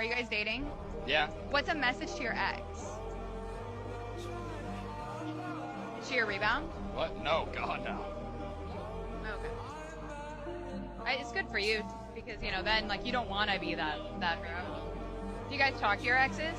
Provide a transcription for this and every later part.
you guys dating? Yeah. What's a message to your ex? Is she a rebound? What? No, God, no. Okay. It's good for you because, you know, then, like, you don't want to be that girl. Do you guys talk to your exes?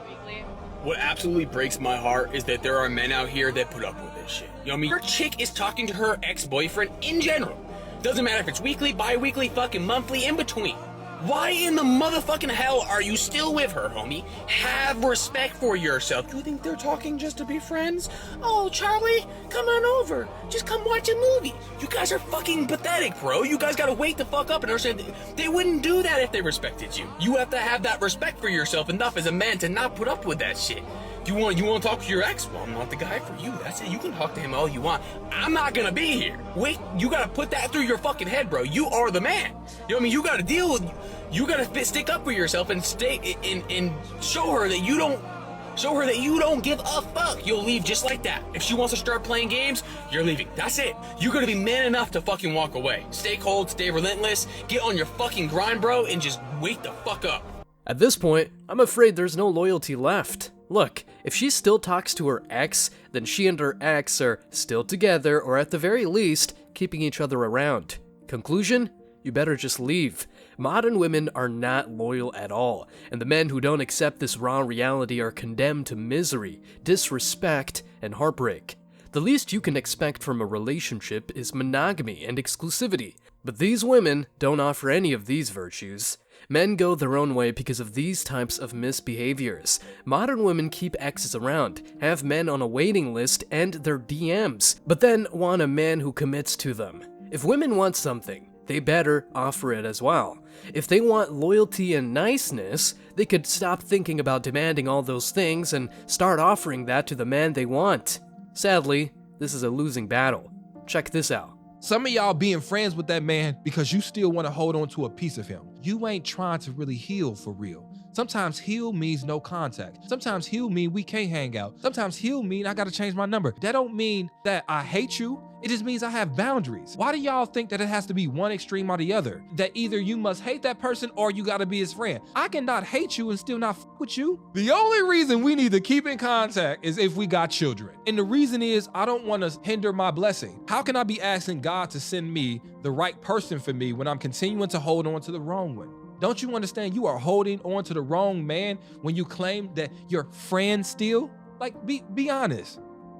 Weekly? What absolutely breaks my heart is that there are men out here that put up with this shit. You know what I mean? Your chick is talking to her ex-boyfriend in general. Doesn't matter if it's weekly, bi-weekly, fucking monthly, in between. Why in the motherfucking hell are you still with her, homie? Have respect for yourself. You think they're talking just to be friends? Oh, Charlie, come on over. Just come watch a movie. You guys are fucking pathetic, bro. You guys gotta wake the fuck up and understand they wouldn't do that if they respected you. You have to have that respect for yourself enough as a man to not put up with that shit. You want to talk to your ex? Well, I'm not the guy for you. That's it. You can talk to him all you want. I'm not gonna be here. Wait, you gotta put that through your fucking head, bro. You are the man. You know what I mean? You gotta deal with. You gotta stick up for yourself and stay and show her that you don't give a fuck. You'll leave just like that. If she wants to start playing games, you're leaving. That's it. You gotta be man enough to fucking walk away. Stay cold, stay relentless, get on your fucking grind, bro, and just wake the fuck up. At this point, I'm afraid there's no loyalty left. Look, if she still talks to her ex, then she and her ex are still together, or at the very least, keeping each other around. Conclusion? You better just leave. Modern women are not loyal at all, and the men who don't accept this raw reality are condemned to misery, disrespect, and heartbreak. The least you can expect from a relationship is monogamy and exclusivity, but these women don't offer any of these virtues. Men go their own way because of these types of misbehaviors. Modern women keep exes around, have men on a waiting list and their DMs, but then want a man who commits to them. If women want something, they better offer it as well. If they want loyalty and niceness, they could stop thinking about demanding all those things and start offering that to the man they want. Sadly, this is a losing battle. Check this out. Some of y'all being friends with that man because you still want to hold on to a piece of him. You ain't trying to really heal for real. Sometimes heal means no contact. Sometimes heal mean we can't hang out. Sometimes heal mean I gotta change my number. That don't mean that I hate you. It just means I have boundaries. Why do y'all think that it has to be one extreme or the other? That either you must hate that person or you gotta be his friend. I cannot hate you and still not fuck with you. The only reason we need to keep in contact is if we got children. And the reason is I don't want to hinder my blessing. How can I be asking God to send me the right person for me when I'm continuing to hold on to the wrong one? Don't you understand you are holding on to the wrong man when you claim that you're friend still? Like, be honest.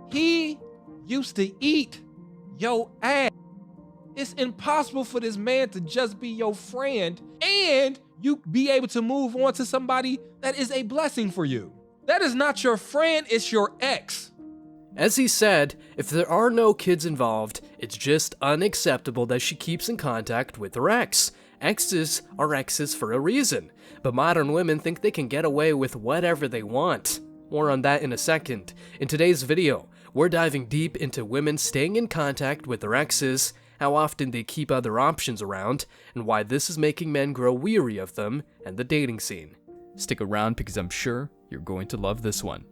He used to eat your ass. It's impossible for this man to just be your friend and you be able to move on to somebody that is a blessing for you. That is not your friend, it's your ex. As he said, if there are no kids involved, it's just unacceptable that she keeps in contact with her ex. Exes are exes for a reason, but modern women think they can get away with whatever they want. More on that in a second. In today's video, we're diving deep into women staying in contact with their exes, how often they keep other options around, and why this is making men grow weary of them and the dating scene. Stick around because I'm sure you're going to love this one.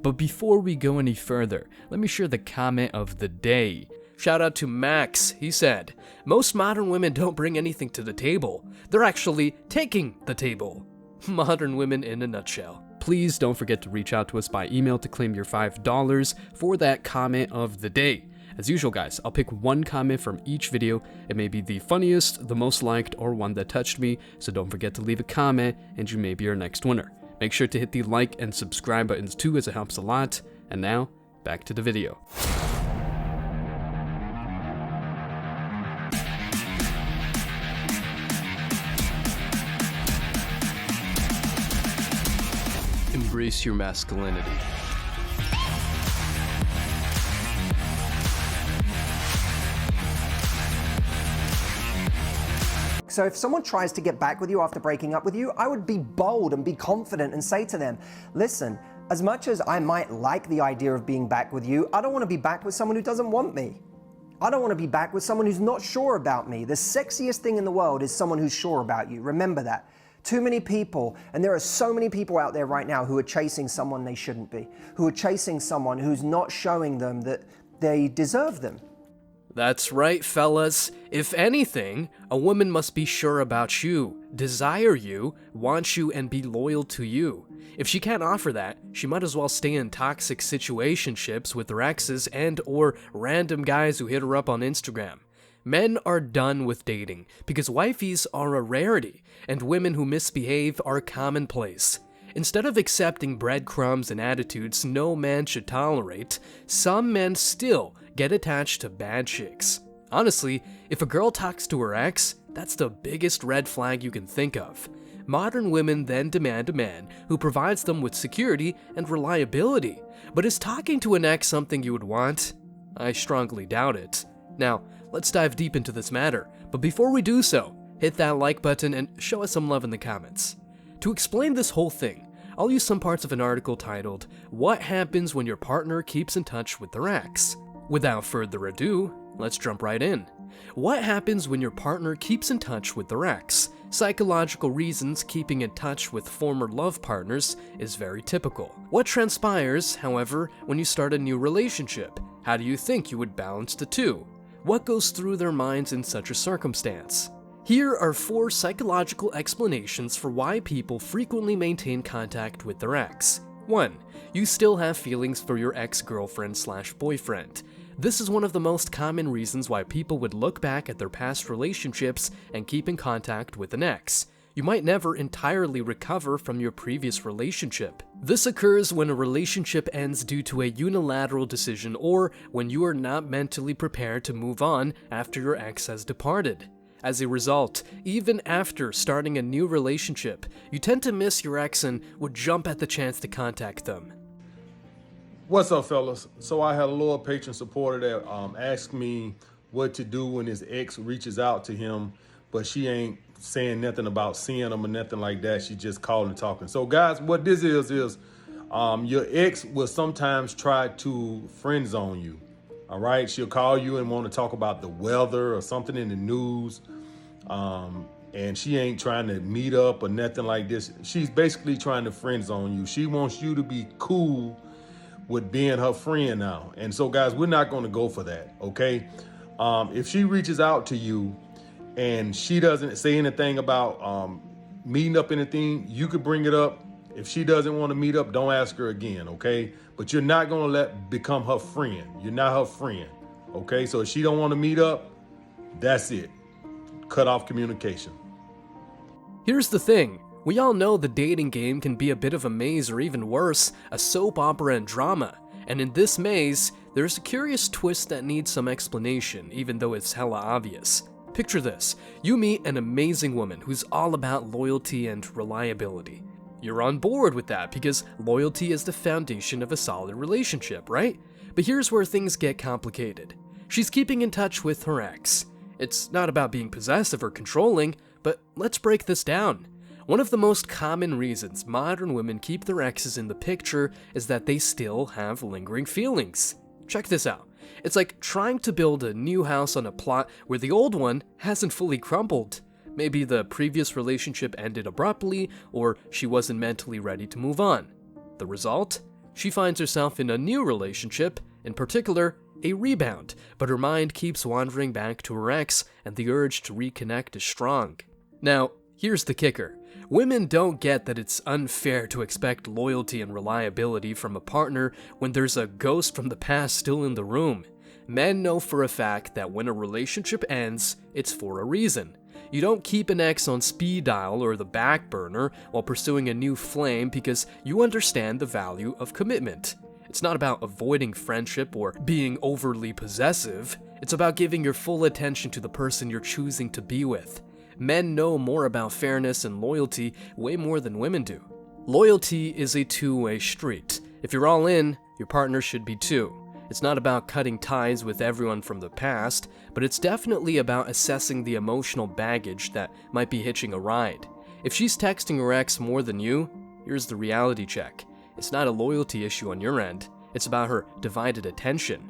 But before we go any further, let me share the comment of the day. Shout out to Max. He said, "Most modern women don't bring anything to the table. They're actually taking the table." Modern women in a nutshell. Please don't forget to reach out to us by email to claim your $5 for that comment of the day. As usual, guys, I'll pick one comment from each video. It may be the funniest, the most liked, or one that touched me, so don't forget to leave a comment and you may be our next winner. Make sure to hit the like and subscribe buttons too, as it helps a lot. And now, back to the video. Embrace your masculinity. So if someone tries to get back with you after breaking up with you, I would be bold and be confident and say to them, listen, as much as I might like the idea of being back with you, I don't want to be back with someone who doesn't want me. I don't want to be back with someone who's not sure about me. The sexiest thing in the world is someone who's sure about you. Remember that. Too many people, and there are so many people out there right now who are chasing someone they shouldn't be, who are chasing someone who's not showing them that they deserve them. That's right, fellas. If anything, a woman must be sure about you, desire you, want you, and be loyal to you. If she can't offer that, she might as well stay in toxic situationships with her exes and or random guys who hit her up on Instagram. Men are done with dating because wifeys are a rarity, and women who misbehave are commonplace. Instead of accepting breadcrumbs and attitudes no man should tolerate, some men still get attached to bad chicks. Honestly, if a girl talks to her ex, that's the biggest red flag you can think of. Modern women then demand a man who provides them with security and reliability. But is talking to an ex something you would want? I strongly doubt it. Now, let's dive deep into this matter, but before we do so, hit that like button and show us some love in the comments. To explain this whole thing, I'll use some parts of an article titled, "What Happens When Your Partner Keeps in Touch with Their Ex?" Without further ado, let's jump right in. What happens when your partner keeps in touch with their ex? Psychological reasons keeping in touch with former love partners is very typical. What transpires, however, when you start a new relationship? How do you think you would balance the two? What goes through their minds in such a circumstance? Here are 4 psychological explanations for why people frequently maintain contact with their ex. 1. You still have feelings for your ex-girlfriend/boyfriend. This is one of the most common reasons why people would look back at their past relationships and keep in contact with an ex. You might never entirely recover from your previous relationship. This occurs when a relationship ends due to a unilateral decision or when you are not mentally prepared to move on after your ex has departed. As a result, even after starting a new relationship, you tend to miss your ex and would jump at the chance to contact them. What's up, fellas? So I had a loyal patron supporter that asked me what to do when his ex reaches out to him, but she ain't saying nothing about seeing him or nothing like that. She just calling and talking. So guys, what this is your ex will sometimes try to friend zone you. All right, she'll call you and want to talk about the weather or something in the news. And she ain't trying to meet up or nothing like this. She's basically trying to friend zone you. She wants you to be cool with being her friend now. And so guys, we're not going to go for that, okay? If she reaches out to you and she doesn't say anything about meeting up anything, you could bring it up. If she doesn't want to meet up, don't ask her again, okay? But you're not going to become her friend. You're not her friend, okay? So if she don't want to meet up, that's it. Cut off communication. Here's the thing. We all know the dating game can be a bit of a maze or even worse, a soap opera and drama. And in this maze, there's a curious twist that needs some explanation, even though it's hella obvious. Picture this. You meet an amazing woman who's all about loyalty and reliability. You're on board with that because loyalty is the foundation of a solid relationship, right? But here's where things get complicated. She's keeping in touch with her ex. It's not about being possessive or controlling, but let's break this down. One of the most common reasons modern women keep their exes in the picture is that they still have lingering feelings. Check this out. It's like trying to build a new house on a plot where the old one hasn't fully crumbled. Maybe the previous relationship ended abruptly, or she wasn't mentally ready to move on. The result? She finds herself in a new relationship, in particular, a rebound, but her mind keeps wandering back to her ex, and the urge to reconnect is strong. Now, here's the kicker. Women don't get that it's unfair to expect loyalty and reliability from a partner when there's a ghost from the past still in the room. Men know for a fact that when a relationship ends, it's for a reason. You don't keep an ex on speed dial or the back burner while pursuing a new flame because you understand the value of commitment. It's not about avoiding friendship or being overly possessive. It's about giving your full attention to the person you're choosing to be with. Men know more about fairness and loyalty way more than women do. Loyalty is a two-way street. If you're all in, your partner should be too. It's not about cutting ties with everyone from the past, but it's definitely about assessing the emotional baggage that might be hitching a ride. If she's texting her ex more than you, here's the reality check. It's not a loyalty issue on your end, it's about her divided attention.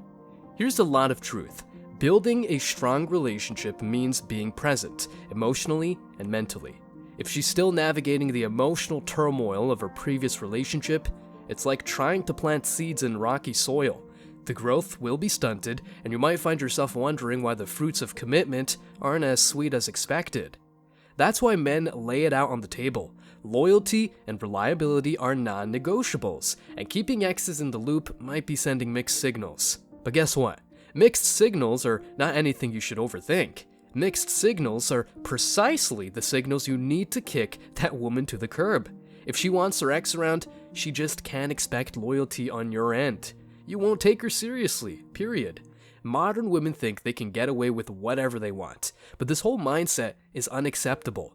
Here's a lot of truth. Building a strong relationship means being present, emotionally and mentally. If she's still navigating the emotional turmoil of her previous relationship, it's like trying to plant seeds in rocky soil. The growth will be stunted, and you might find yourself wondering why the fruits of commitment aren't as sweet as expected. That's why men lay it out on the table. Loyalty and reliability are non-negotiables, and keeping exes in the loop might be sending mixed signals. But guess what? Mixed signals are not anything you should overthink. Mixed signals are precisely the signals you need to kick that woman to the curb. If she wants her ex around, she just can't expect loyalty on your end. You won't take her seriously, period. Modern women think they can get away with whatever they want, but this whole mindset is unacceptable.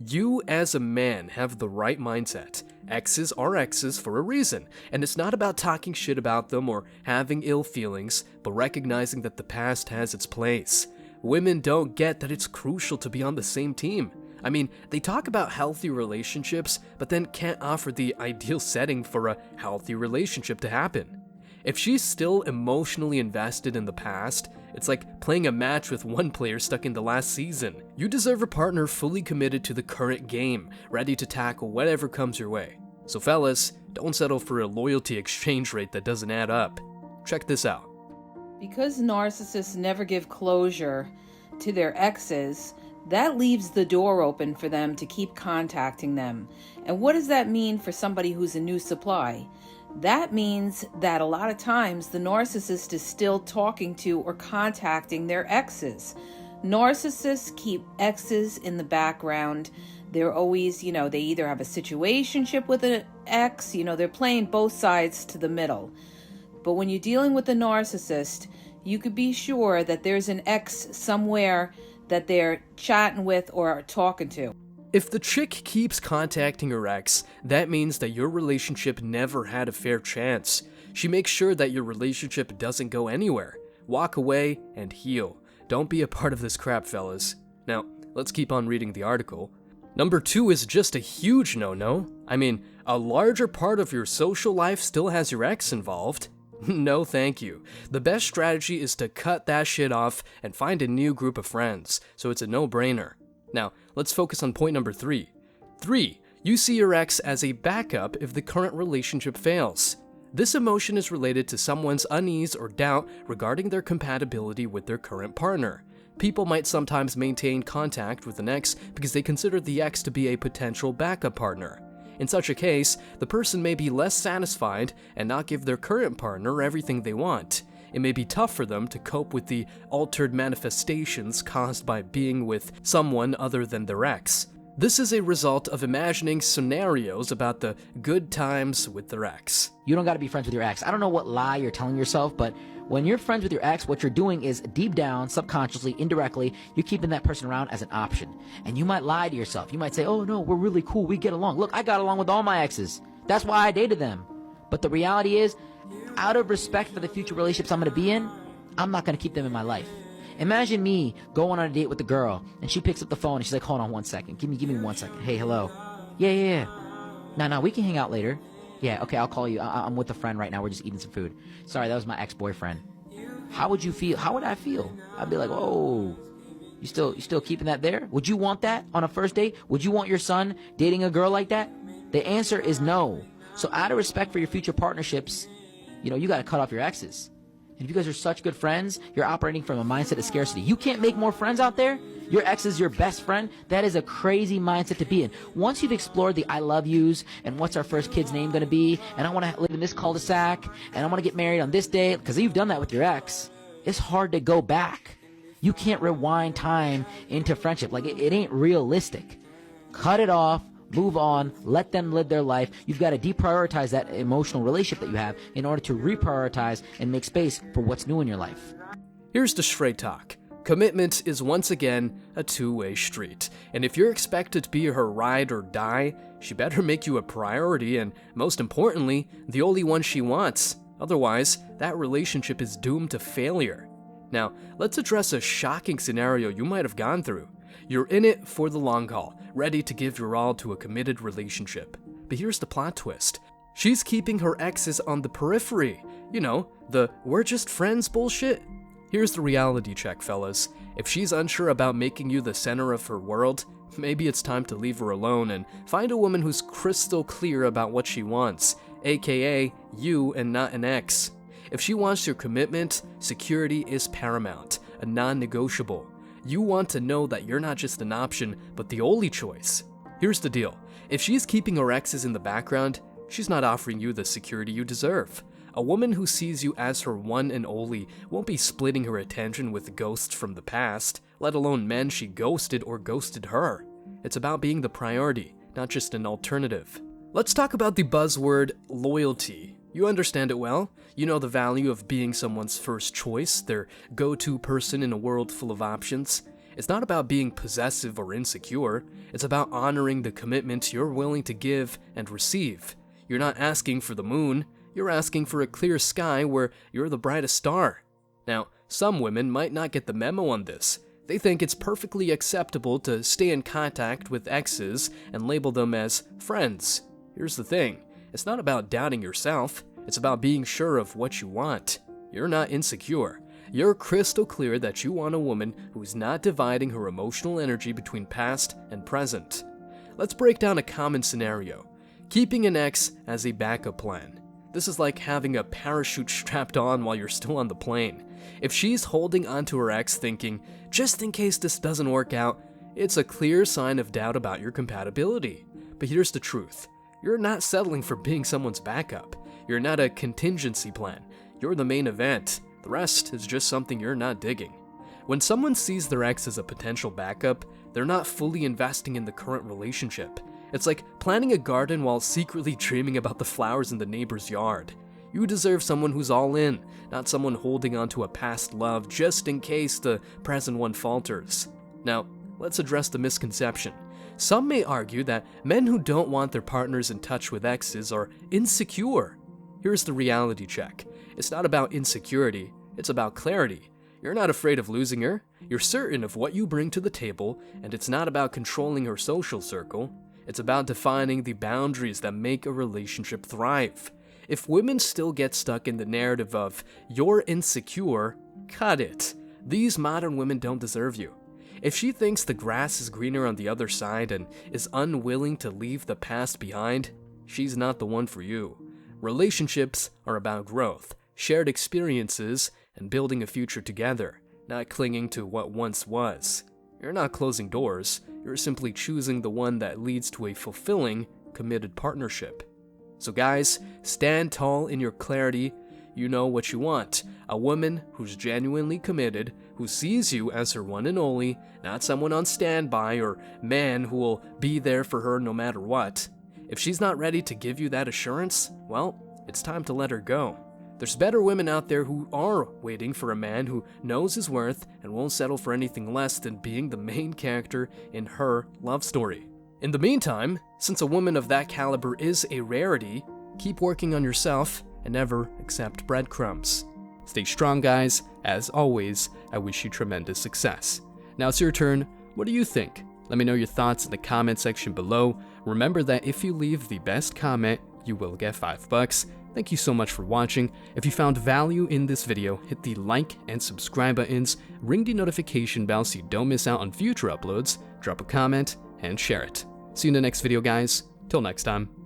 You as a man have the right mindset. Exes are exes for a reason, and it's not about talking shit about them or having ill feelings, but recognizing that the past has its place. Women don't get that it's crucial to be on the same team. I mean, they talk about healthy relationships, but then can't offer the ideal setting for a healthy relationship to happen. If she's still emotionally invested in the past, it's like playing a match with one player stuck in the last season. You deserve a partner fully committed to the current game, ready to tackle whatever comes your way. So fellas, don't settle for a loyalty exchange rate that doesn't add up. Check this out. Because narcissists never give closure to their exes, that leaves the door open for them to keep contacting them. And what does that mean for somebody who's a new supply? That means that a lot of times the narcissist is still talking to or contacting their exes. Narcissists keep exes in the background. They're always, they either have a situationship with an ex, they're playing both sides to the middle. But when you're dealing with a narcissist, you could be sure that there's an ex somewhere that they're chatting with or talking to. If the chick keeps contacting her ex, that means that your relationship never had a fair chance. She makes sure that your relationship doesn't go anywhere. Walk away and heal. Don't be a part of this crap, fellas. Now, let's keep on reading the article. Number 2 is just a huge no-no. I mean, a larger part of your social life still has your ex involved. No thank you. The best strategy is to cut that shit off and find a new group of friends, so it's a no-brainer. Now, let's focus on point number 3. 3. You see your ex as a backup if the current relationship fails. This emotion is related to someone's unease or doubt regarding their compatibility with their current partner. People might sometimes maintain contact with an ex because they consider the ex to be a potential backup partner. In such a case, the person may be less satisfied and not give their current partner everything they want. It may be tough for them to cope with the altered manifestations caused by being with someone other than their ex. This is a result of imagining scenarios about the good times with their ex. You don't got to be friends with your ex. I don't know what lie you're telling yourself, but when you're friends with your ex, what you're doing is deep down, subconsciously, indirectly, you're keeping that person around as an option. And you might lie to yourself. You might say, oh no, we're really cool, we get along. Look, I got along with all my exes. That's why I dated them. But the reality is, out of respect for the future relationships I'm going to be in, I'm not going to keep them in my life. Imagine me going on a date with a girl, and she picks up the phone, and she's like, hold on 1 second. Give me 1 second. Hey, hello. Yeah. No, we can hang out later. Yeah, okay, I'll call you. I'm with a friend right now. We're just eating some food. Sorry, that was my ex-boyfriend. How would you feel? How would I feel? I'd be like, oh, you still keeping that there? Would you want that on a first date? Would you want your son dating a girl like that? The answer is no. So out of respect for your future partnerships, you got to cut off your exes. And if you guys are such good friends, you're operating from a mindset of scarcity. You can't make more friends out there. Your ex is your best friend. That is a crazy mindset to be in. Once you've explored the I love yous and what's our first kid's name going to be, and I want to live in this cul-de-sac, and I want to get married on this day, because you've done that with your ex, it's hard to go back. You can't rewind time into friendship. Like, it ain't realistic. Cut it off. Move on, let them live their life. You've got to deprioritize that emotional relationship that you have in order to reprioritize and make space for what's new in your life. Here's the straight talk. Commitment is once again a two-way street, and if you're expected to be her ride or die, she better make you a priority and, most importantly, the only one she wants. Otherwise, that relationship is doomed to failure. Now, let's address a shocking scenario you might have gone through. You're in it for the long haul, ready to give your all to a committed relationship. But here's the plot twist. She's keeping her exes on the periphery. The we're just friends bullshit. Here's the reality check, fellas. If she's unsure about making you the center of her world, maybe it's time to leave her alone and find a woman who's crystal clear about what she wants, aka you and not an ex. If she wants your commitment, security is paramount, a non-negotiable. You want to know that you're not just an option, but the only choice. Here's the deal. If she's keeping her exes in the background, she's not offering you the security you deserve. A woman who sees you as her one and only won't be splitting her attention with ghosts from the past, let alone men she ghosted or ghosted her. It's about being the priority, not just an alternative. Let's talk about the buzzword loyalty. You understand it well. You know the value of being someone's first choice, their go-to person in a world full of options. It's not about being possessive or insecure. It's about honoring the commitment you're willing to give and receive. You're not asking for the moon. You're asking for a clear sky where you're the brightest star. Now, some women might not get the memo on this. They think it's perfectly acceptable to stay in contact with exes and label them as friends. Here's the thing. It's not about doubting yourself. It's about being sure of what you want. You're not insecure. You're crystal clear that you want a woman who's not dividing her emotional energy between past and present. Let's break down a common scenario. Keeping an ex as a backup plan. This is like having a parachute strapped on while you're still on the plane. If she's holding onto her ex thinking, just in case this doesn't work out, it's a clear sign of doubt about your compatibility. But here's the truth. You're not settling for being someone's backup. You're not a contingency plan. You're the main event. The rest is just something you're not digging. When someone sees their ex as a potential backup, they're not fully investing in the current relationship. It's like planting a garden while secretly dreaming about the flowers in the neighbor's yard. You deserve someone who's all in, not someone holding on to a past love just in case the present one falters. Now, let's address the misconception. Some may argue that men who don't want their partners in touch with exes are insecure. Here's the reality check. It's not about insecurity, it's about clarity. You're not afraid of losing her, you're certain of what you bring to the table, and it's not about controlling her social circle. It's about defining the boundaries that make a relationship thrive. If women still get stuck in the narrative of, you're insecure, cut it. These modern women don't deserve you. If she thinks the grass is greener on the other side and is unwilling to leave the past behind, she's not the one for you. Relationships are about growth, shared experiences, and building a future together, not clinging to what once was. You're not closing doors, you're simply choosing the one that leads to a fulfilling, committed partnership. So guys, stand tall in your clarity. You know what you want. A woman who's genuinely committed, who sees you as her one and only, not someone on standby or man who will be there for her no matter what. If she's not ready to give you that assurance, well, it's time to let her go. There's better women out there who are waiting for a man who knows his worth and won't settle for anything less than being the main character in her love story. In the meantime, since a woman of that caliber is a rarity, keep working on yourself and never accept breadcrumbs. Stay strong, guys. As always, I wish you tremendous success. Now it's your turn. What do you think? Let me know your thoughts in the comment section below. Remember that if you leave the best comment, you will get $5. Thank you so much for watching. If you found value in this video, hit the like and subscribe buttons, ring the notification bell so you don't miss out on future uploads, drop a comment, and share it. See you in the next video, guys. Till next time.